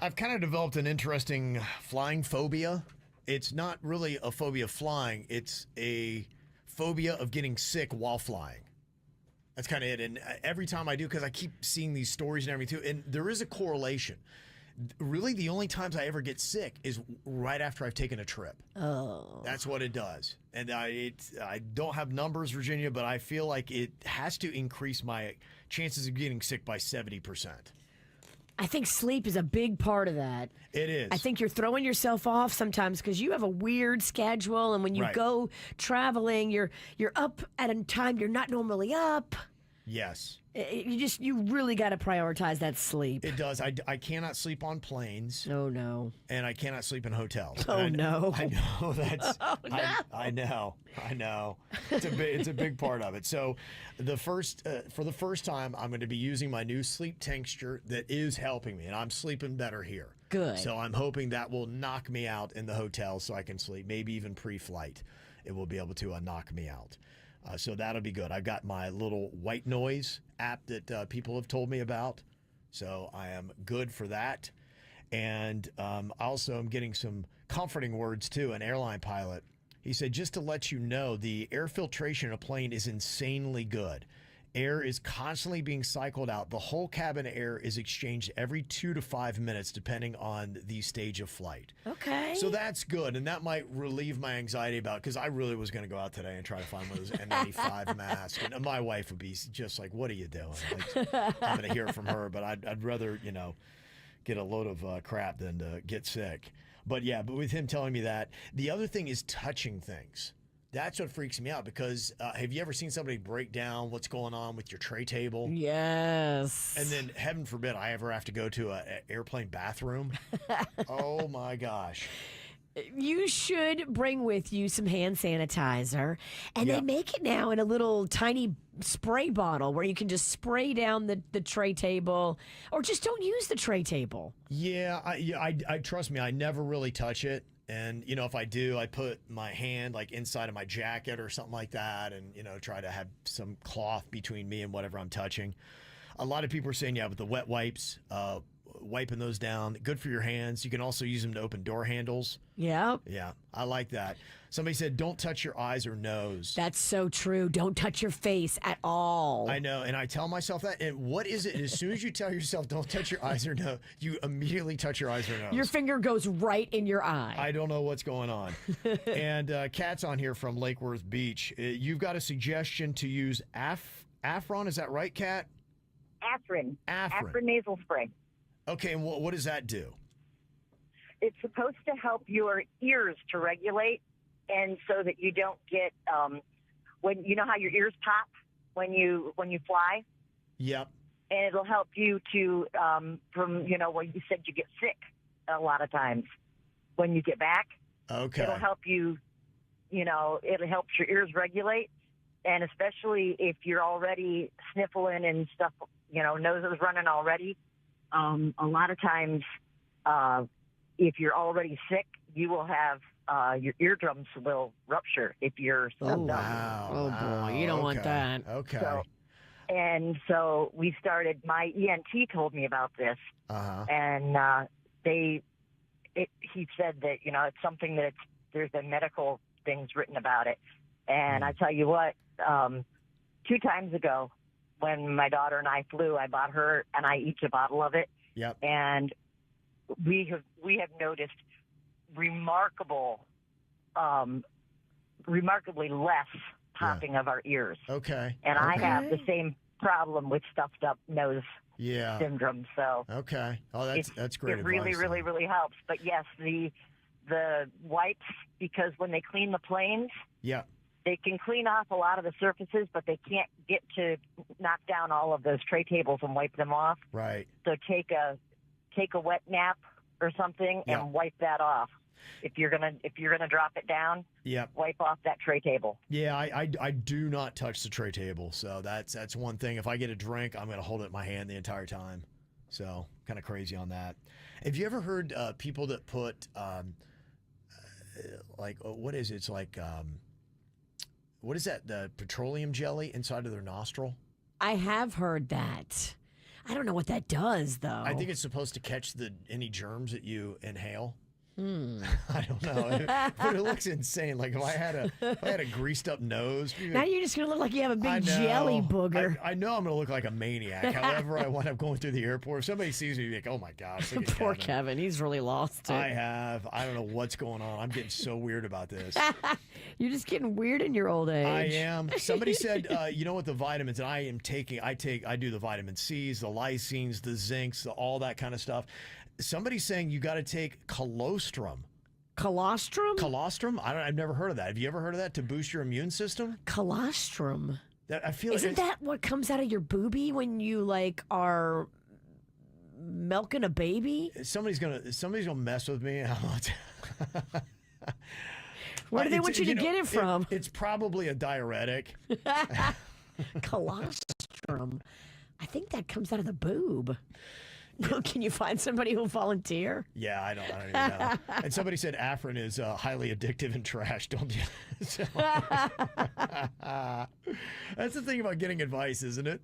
I've kind of developed an interesting flying phobia. It's not really a phobia of flying, it's a phobia of getting sick while flying. That's kind of it. And every time I do, because I keep seeing these stories and everything too, and there is a correlation. Really, the only times I ever get sick is right after I've taken a trip. Oh. That's what it does. And I don't have numbers, Virginia, but I feel like it has to increase my chances of getting sick by 70%. I think sleep is a big part of that. It is. I think you're throwing yourself off sometimes because you have a weird schedule, and when you Right. go traveling, you're up at a time you're not normally up. Yes. You really got to prioritize that sleep. It does. I cannot sleep on planes. Oh no. And I cannot sleep in hotels. Oh And no. I know that's. Oh, no. I know. It's a big part of it. So, for the first time, I'm going to be using my new sleep tincture that is helping me, and I'm sleeping better here. Good. So I'm hoping that will knock me out in the hotel, so I can sleep. Maybe even pre-flight, it will be able to knock me out. So that'll be good. I've got my little white noise app that people have told me about. So I am good for that. And also I'm getting some comforting words too. An airline pilot, he said, just to let you know, the air filtration in a plane is insanely good. Air is constantly being cycled out. The whole cabin air is exchanged every 2 to 5 minutes, depending on the stage of flight. Okay. So that's good, and that might relieve my anxiety about, because I really was going to go out today and try to find one of those N95 masks. And my wife would be just like, what are you doing? Like, I'm going to hear it from her, but I'd rather, get a load of crap than to get sick. But with him telling me that, the other thing is touching things. That's what freaks me out, because have you ever seen somebody break down what's going on with your tray table? Yes. And then, heaven forbid, I ever have to go to an airplane bathroom. Oh, my gosh. You should bring with you some hand sanitizer. And Yep. they make it now in a little tiny spray bottle where you can just spray down the tray table, or just don't use the tray table. Yeah, I trust me, I never really touch it. And, if I do, I put my hand like inside of my jacket or something like that, and, try to have some cloth between me and whatever I'm touching. A lot of people are saying, with the wet wipes, wiping those down, good for your hands. You can also use them to open door handles. Yep. Yeah, I like that. Somebody said, don't touch your eyes or nose. That's so true. Don't touch your face at all. I know, and I tell myself that. And what is it? As soon as you tell yourself, don't touch your eyes or nose, you immediately touch your eyes or nose. Your finger goes right in your eye. I don't know what's going on. And Kat's on here from Lake Worth Beach. You've got a suggestion to use Afron. Is that right, Kat? Afrin. Afrin. Afrin nasal spray. Okay, and what does that do? It's supposed to help your ears to regulate, and so that you don't get when you know how your ears pop when you fly. Yep. And it'll help you to from when you said you get sick a lot of times when you get back. Okay. It'll help you. It'll help your ears regulate, and especially if you're already sniffling and stuff. Nose is running already. A lot of times, if you're already sick, you will have your eardrums will rupture if you're stuffed up. Wow. Oh, boy. You don't want that. Okay. So we started. My ENT told me about this, and he said that it's something that there's been medical things written about it. And I tell you what, 2 times ago, when my daughter and I flew, I bought her and I each a bottle of it. Yep. And we have noticed remarkably less popping of our ears. Okay. And I have the same problem with stuffed up nose syndrome. So okay. Oh, that's great. It really, advice, really, really helps. But yes, the wipes, because when they clean the planes, they can clean off a lot of the surfaces, but they can't get to knock down all of those tray tables and wipe them off. Right. So take a wet nap or something and wipe that off. If you're gonna drop it down, wipe off that tray table. Yeah, I do not touch the tray table, so that's one thing. If I get a drink, I'm gonna hold it in my hand the entire time. So kind of crazy on that. Have you ever heard people that put what is it? It's like what is that? The petroleum jelly inside of their nostril? I have heard that. I don't know what that does, though. I think it's supposed to catch any germs that you inhale. I don't know, but it looks insane. Like if I had a greased up nose. Now you're just gonna look like you have a big jelly booger. I know I'm gonna look like a maniac. However, I wind up going through the airport. If somebody sees me, like, oh my gosh, look at Poor Kevin. He's really lost it. I don't know what's going on. I'm getting so weird about this. You're just getting weird in your old age. I am. Somebody said, you know what, the vitamins, and I do the vitamin C's, the lysines, the zincs, all that kind of stuff. Somebody's saying you got to take colostrum. Colostrum? Colostrum? I've never heard of that. Have you ever heard of that to boost your immune system? Colostrum. I feel Isn't that what comes out of your boobie when you are milking a baby? Somebody's gonna mess with me. Where do they want you to get it from? It's probably a diuretic. Colostrum. I think that comes out of the boob. Yeah. Can you find somebody who'll volunteer? Yeah, I don't even know. And somebody said Afrin is highly addictive and trash. Don't you? That's the thing about getting advice, isn't it?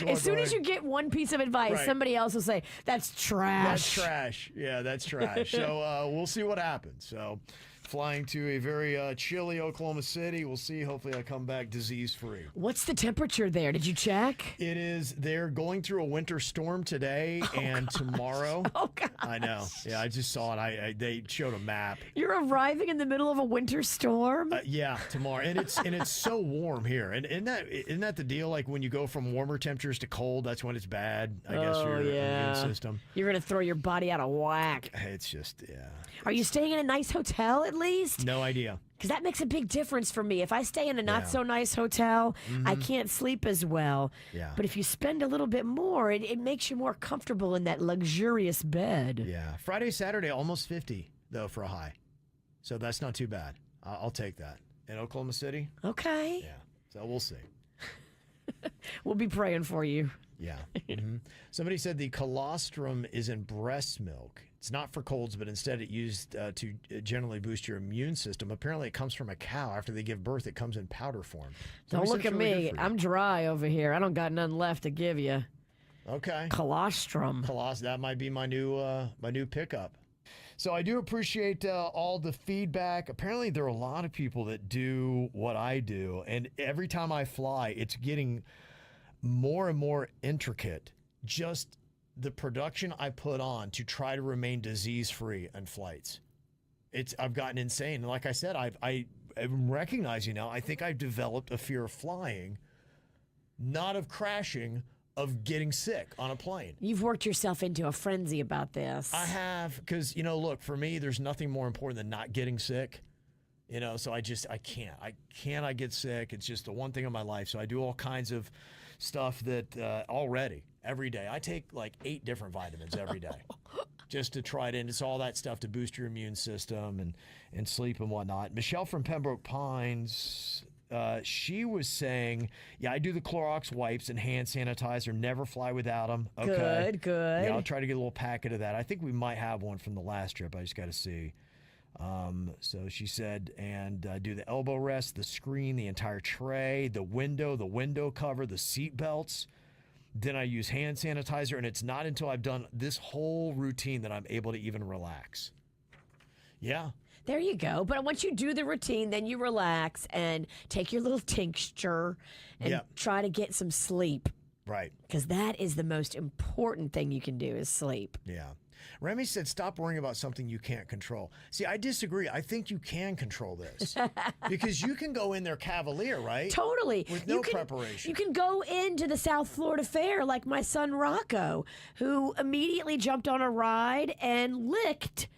As soon as you get one piece of advice, right, somebody else will say, that's trash. That's trash. Yeah, that's trash. So we'll see what happens. So flying to a very chilly Oklahoma City. We'll see. Hopefully I come back disease-free. What's the temperature there? Did you check? They're going through a winter storm today and tomorrow. Oh, God. I know. Yeah, I just saw it. They showed a map. You're arriving in the middle of a winter storm? Yeah, tomorrow. And it's so warm here. And isn't that the deal? Like when you go from warmer temperatures to cold, that's when it's bad, I guess, for your immune system. You're going to throw your body out of whack. It's just, yeah. Are you staying in a nice hotel at least? No idea. Because that makes a big difference for me. If I stay in a not so nice hotel, I can't sleep as well. Yeah. But if you spend a little bit more, it makes you more comfortable in that luxurious bed. Yeah. Friday, Saturday, almost 50, though, for a high. So that's not too bad. I'll take that. In Oklahoma City? Okay. Yeah. So we'll see. We'll be praying for you. Yeah. Somebody said the colostrum is in breast milk. It's not for colds, but instead it used to generally boost your immune system. Apparently it comes from a cow. After they give birth, it comes in powder form. Don't look at me. I'm dry over here. I don't got none left to give you. Okay. Colostrum. That might be my new pickup. So I do appreciate all the feedback. Apparently there are a lot of people that do what I do, and every time I fly, it's getting more and more intricate. Just the production I put on to try to remain disease-free on flights. I've gotten insane. And like I said, I'm recognizing now, I think I've developed a fear of flying, not of crashing, of getting sick on a plane. You've worked yourself into a frenzy about this. I have, because, look, for me, there's nothing more important than not getting sick. So I can't. I get sick. It's just the one thing in my life. So I do all kinds of stuff that already, every day. I take like 8 different vitamins every day just to try it in. It's all that stuff to boost your immune system and sleep and whatnot. Michelle from Pembroke Pines, she was saying, yeah, I do the Clorox wipes and hand sanitizer. Never fly without them. Okay. Good. Yeah, I'll try to get a little packet of that. I think we might have one from the last trip. I just got to see. So she said, and do the elbow rest, the screen, the entire tray, the window cover, the seat belts. Then I use hand sanitizer, and it's not until I've done this whole routine that I'm able to even relax. Yeah. There you go. But once you do the routine, then you relax and take your little tincture and try to get some sleep. Right. Because that is the most important thing you can do is sleep. Yeah. Remy said, stop worrying about something you can't control. See, I disagree. I think you can control this because you can go in there cavalier, right? Totally. With no preparation. You can go into the South Florida Fair like my son Rocco, who immediately jumped on a ride and licked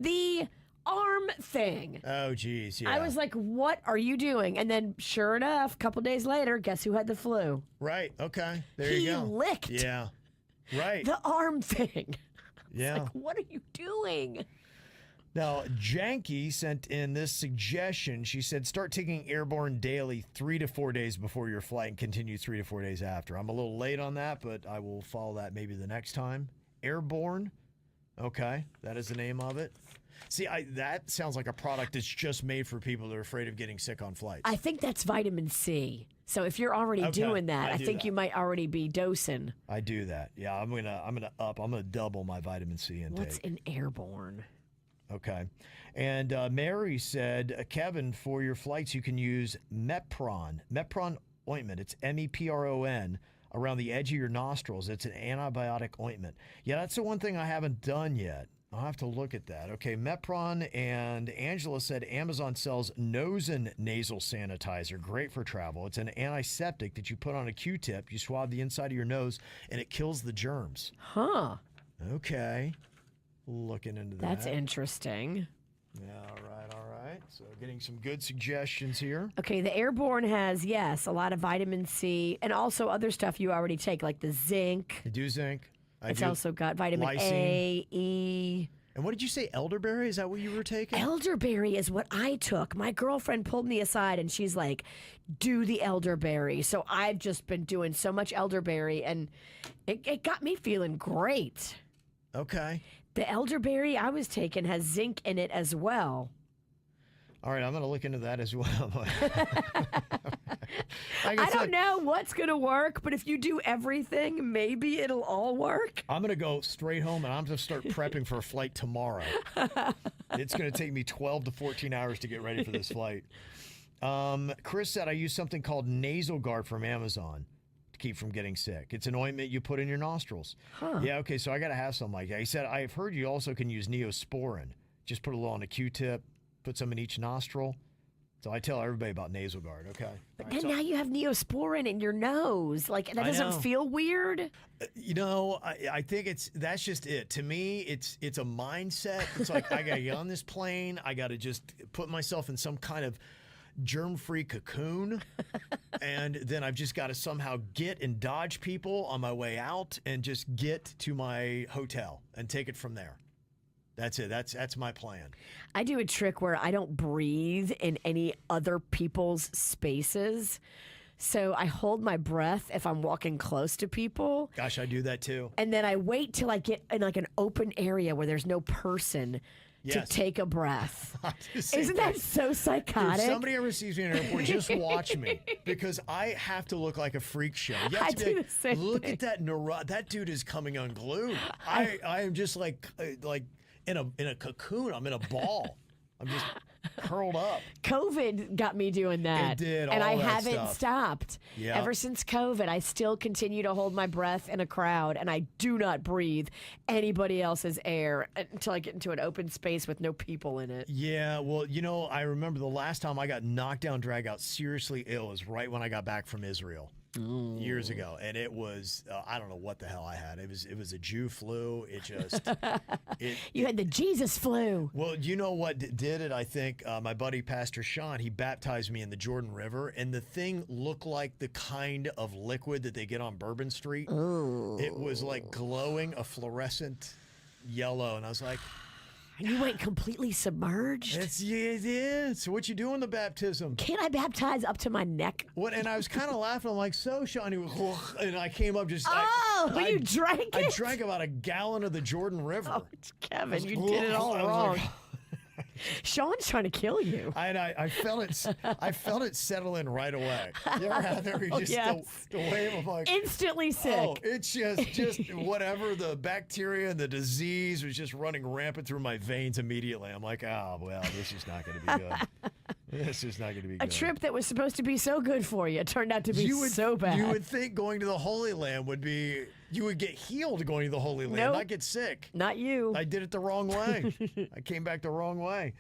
the arm thing. Oh, geez. Yeah. I was like, what are you doing? And then sure enough, a couple days later, guess who had the flu? Right. Okay. There you go. He licked the arm thing. Yeah. Like, what are you doing? Now, Janky sent in this suggestion. She said, start taking airborne daily 3 to 4 days before your flight and continue 3 to 4 days after. I'm a little late on that, but I will follow that maybe the next time. Airborne Okay, that is the name of it. See, that sounds like a product that's just made for people that are afraid of getting sick on flights. I think that's vitamin C. So if you're already doing that, I think you might already be dosing. I do that. Yeah, I'm gonna double my vitamin C intake. What's an airborne? Okay. And Mary said, Kevin, for your flights, you can use Mepron ointment. It's MEPRON around the edge of your nostrils. It's an antibiotic ointment. Yeah, that's the one thing I haven't done yet. I'll have to look at that. Okay, Mepron, and Angela said Amazon sells nose and nasal sanitizer. Great for travel. It's an antiseptic that you put on a Q-tip. You swab the inside of your nose, and it kills the germs. Huh. Okay. Looking into that. That's interesting. Yeah, all right. So getting some good suggestions here. Okay, the airborne has, yes, a lot of vitamin C and also other stuff you already take, like the zinc. I do zinc. It's also got vitamin A, E. And what did you say, elderberry? Is that what you were taking? Elderberry is what I took. My girlfriend pulled me aside and she's like, do the elderberry. So I've just been doing so much elderberry and it got me feeling great. Okay. The elderberry I was taking has zinc in it as well. All right, I'm going to look into that as well. I don't know what's going to work, but if you do everything, maybe it'll all work. I'm going to go straight home, and I'm going to start prepping for a flight tomorrow. It's going to take me 12 to 14 hours to get ready for this flight. Chris said I use something called Nasal Guard from Amazon to keep from getting sick. It's an ointment you put in your nostrils. Huh. Yeah, okay, so I got to have something like that. He said, I've heard you also can use Neosporin. Just put a little on a Q-tip, put some in each nostril. So I tell everybody about Nasal Guard, okay? But then now you have Neosporin in your nose. Like, that doesn't feel weird? You know, I think that's just it. To me, it's a mindset. It's like, I got to get on this plane. I got to just put myself in some kind of germ-free cocoon. And then I've just got to somehow get and dodge people on my way out and just get to my hotel and take it from there. That's it. That's my plan. I do a trick where I don't breathe in any other people's spaces. So I hold my breath if I'm walking close to people. Gosh, I do that too. And then I wait till I get in like an open area where there's no person to take a breath. Isn't that so psychotic? If somebody ever sees me in an airport, just watch me because I have to look like a freak show. You have I to be do like, the same look thing. at that dude is coming unglued. I am just like in a cocoon. I'm in a ball. I'm just curled up. COVID got me doing that. It did, and all I that haven't stuff. stopped. Yeah. Ever since COVID, I still continue to hold my breath in a crowd, and I do not breathe anybody else's air until I get into an open space with no people in it. Yeah, well, you know, I remember the last time I got knocked down, dragged out, seriously ill was right when I got back from Israel. Years ago, and it was I don't know what the hell I had. It was a Jew flu. It just You had the Jesus flu. Well, you know what did it? I think my buddy Pastor Sean, he baptized me in the Jordan River, and the thing looked like the kind of liquid that they get on Bourbon Street. Ooh. It was like glowing, a fluorescent yellow, and I was like, And you went completely submerged? Yeah. So what you do in the baptism? Can't I baptize up to my neck? What? And I was kind of laughing. I'm like, so Sean, he was, and I came up just. You drank it? I drank about a gallon of the Jordan River. Oh, Kevin, you did it all wrong. Sean's trying to kill you. I felt it settle in right away. You ever have that? The wave of like instantly sick. Oh, it's just whatever the bacteria and the disease was just running rampant through my veins immediately. I'm like, oh well, this is not going to be good. This is not going to be good. A trip that was supposed to be so good for you turned out to be so bad. You would think going to the Holy Land would be, you would get healed going to the Holy Land, not get sick. Not you. I did it the wrong way. I came back the wrong way.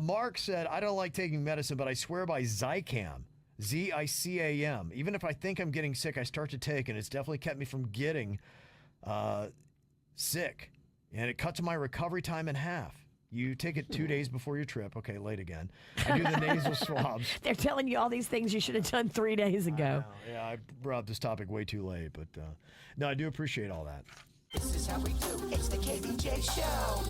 Mark said, I don't like taking medicine, but I swear by Zicam, Z-I-C-A-M. Even if I think I'm getting sick, I start to take, and it's definitely kept me from getting sick. And it cuts my recovery time in half. You take it 2 days before your trip. Okay, late again. I do the nasal swabs. They're telling you all these things you should have done 3 days ago. Yeah, I brought up this topic way too late, but no, I do appreciate all that. This is how we do. It's the KBJ Show.